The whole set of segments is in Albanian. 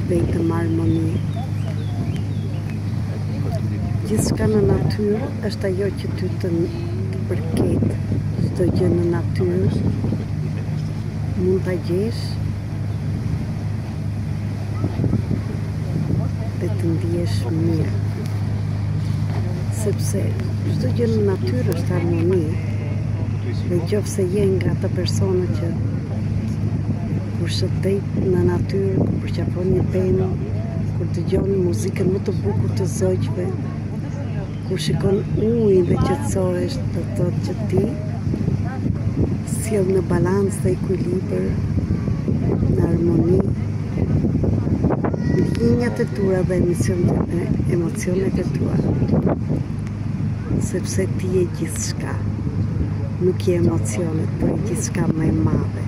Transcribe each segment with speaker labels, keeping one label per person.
Speaker 1: vetëm harmoni. Gjithçka në natyrë është ajo që ty të përket. Çdo gjë në natyrë mund ta gjesh dhe të ndihesh mirë. Sepse çdo gjë në natyrë është harmoni. Dhe nëse je nga ata persona që kur shëtet në natyrë, kur përqafon një penë, kur dëgjon muzikën më të bukur të zogjve, kur shikon ujin dhe qetësohesh, do të thotë që ti sjell në balancë dhe ekuilibër, në harmoni, ndjenjat e tua dhe emocionet e tua. Sepse ti je gjithçka. Nuk je emocionet, por je gjithçka më e madhe.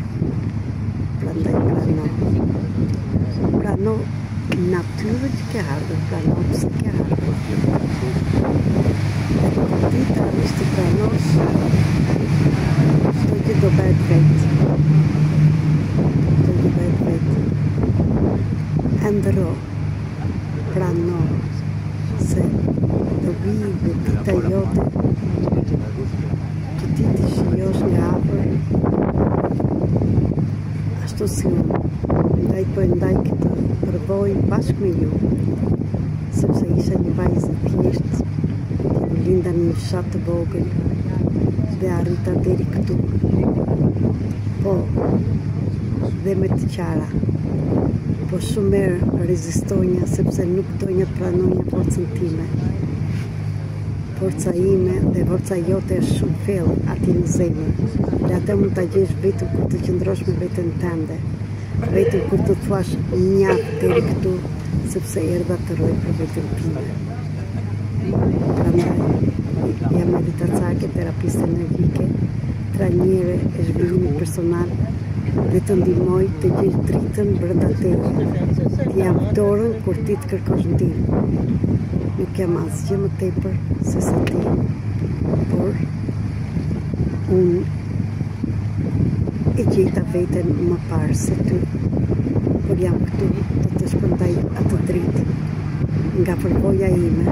Speaker 1: Prandaj prano natyrën që ke ardhur, prano pse ke ardhur. Ti të arrish të pranosh, çdo gjë do bëhet vetë. Çdo gjë bëhet vetë. Ndro, prano se do vijë dita jote që ti të shijosh nga afër, ashtu si unë, ndaj këtë përvoj bashkë me ju, sepse isha një vajzë thjesht, linda një fshat të vogël dhe arrita deri këtu. Po, dhe me të qara, po shumë herë rezistonja sepse nuk donja të pranonja forcën time. Forca ime dhe forca jote është shumë thellë aty në zemër. Dhe atë mund ta gjesh vetëm kur të qëndrosh me veten tënde. Vetëm kur të thuash njaf deri këtu, sepse erdha të rroj për veten time. Prandaj, jam meditacake, terapiste energjike, trajnere e zhvillimit personal dhe të ndihmoj të gjesh dritën brenda teje. Të jam dorën kur ti të kërkosh ndihmë. Nuk jam asgjë më tepër se sa ti, por unë e gjeta veten më parë se ty, por jam këtu të të shpërndaj atë dritë nga përvoja ime,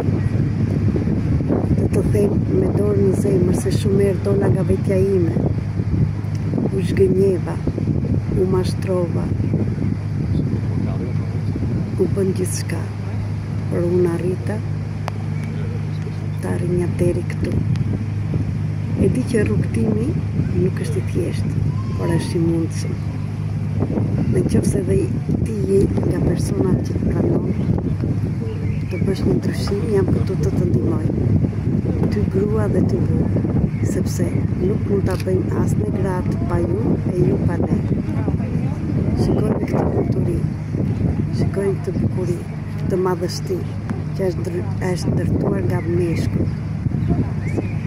Speaker 1: të them me dorë në zemër se shumë herë dola nga vetja ime, u zhgënjeva, u mashtrova, u bën gjithçka, por unë arrita të arrinja deri këtu. E di që rrugtimi nuk është i thjeshtë, por është i mundshëm. Në qofse dhe ti je nga personat që të pranon, të bësh një ndryshim, jam këtu të të ndihmoj. Ty grua dhe ty burr, sepse nuk mund ta bëjmë as ne gratë pa ju e ju pa ne. Shikojmë këtë kulturi, shikojmë këtë bukuri, këtë madhështi që është ndërtuar nga meshkuj.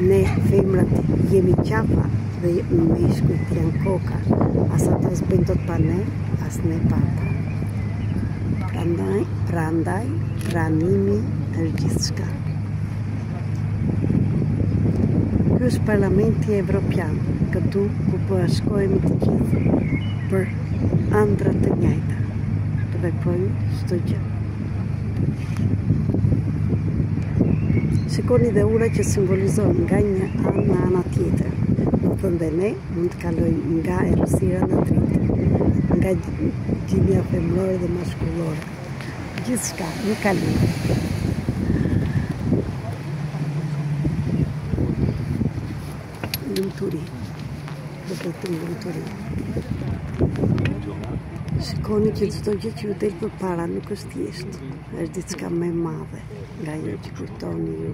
Speaker 1: Ne femrat jemi qafa dhe meshkujt janë koka, as ata s'bëjnë dot pa ne, as ne pa ata. Prandaj, pranimi është gjithçka. Ky është Parlamenti Evropian, këtu ku po shkojmë të gjithë për ëndra të njëjta. Të veprojmë çdo gjë. Shikoni dhe ura që simbolizon nga një anë në ana tjetër. Do thënë dhe ne mund të kalojmë nga errësira në dritë, nga gjinja femërore dhe maskullore. Gjithçka, një kalim. Lumturi. Do të them lumturi. Shikoni që çdo gjë që ju del përpara nuk është thjesht, është diçka më e madhe nga ajo që kujtoni ju.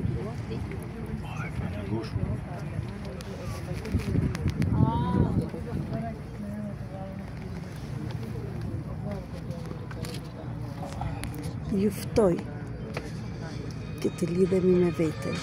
Speaker 1: Ju ftoj që të lidhemi me veten.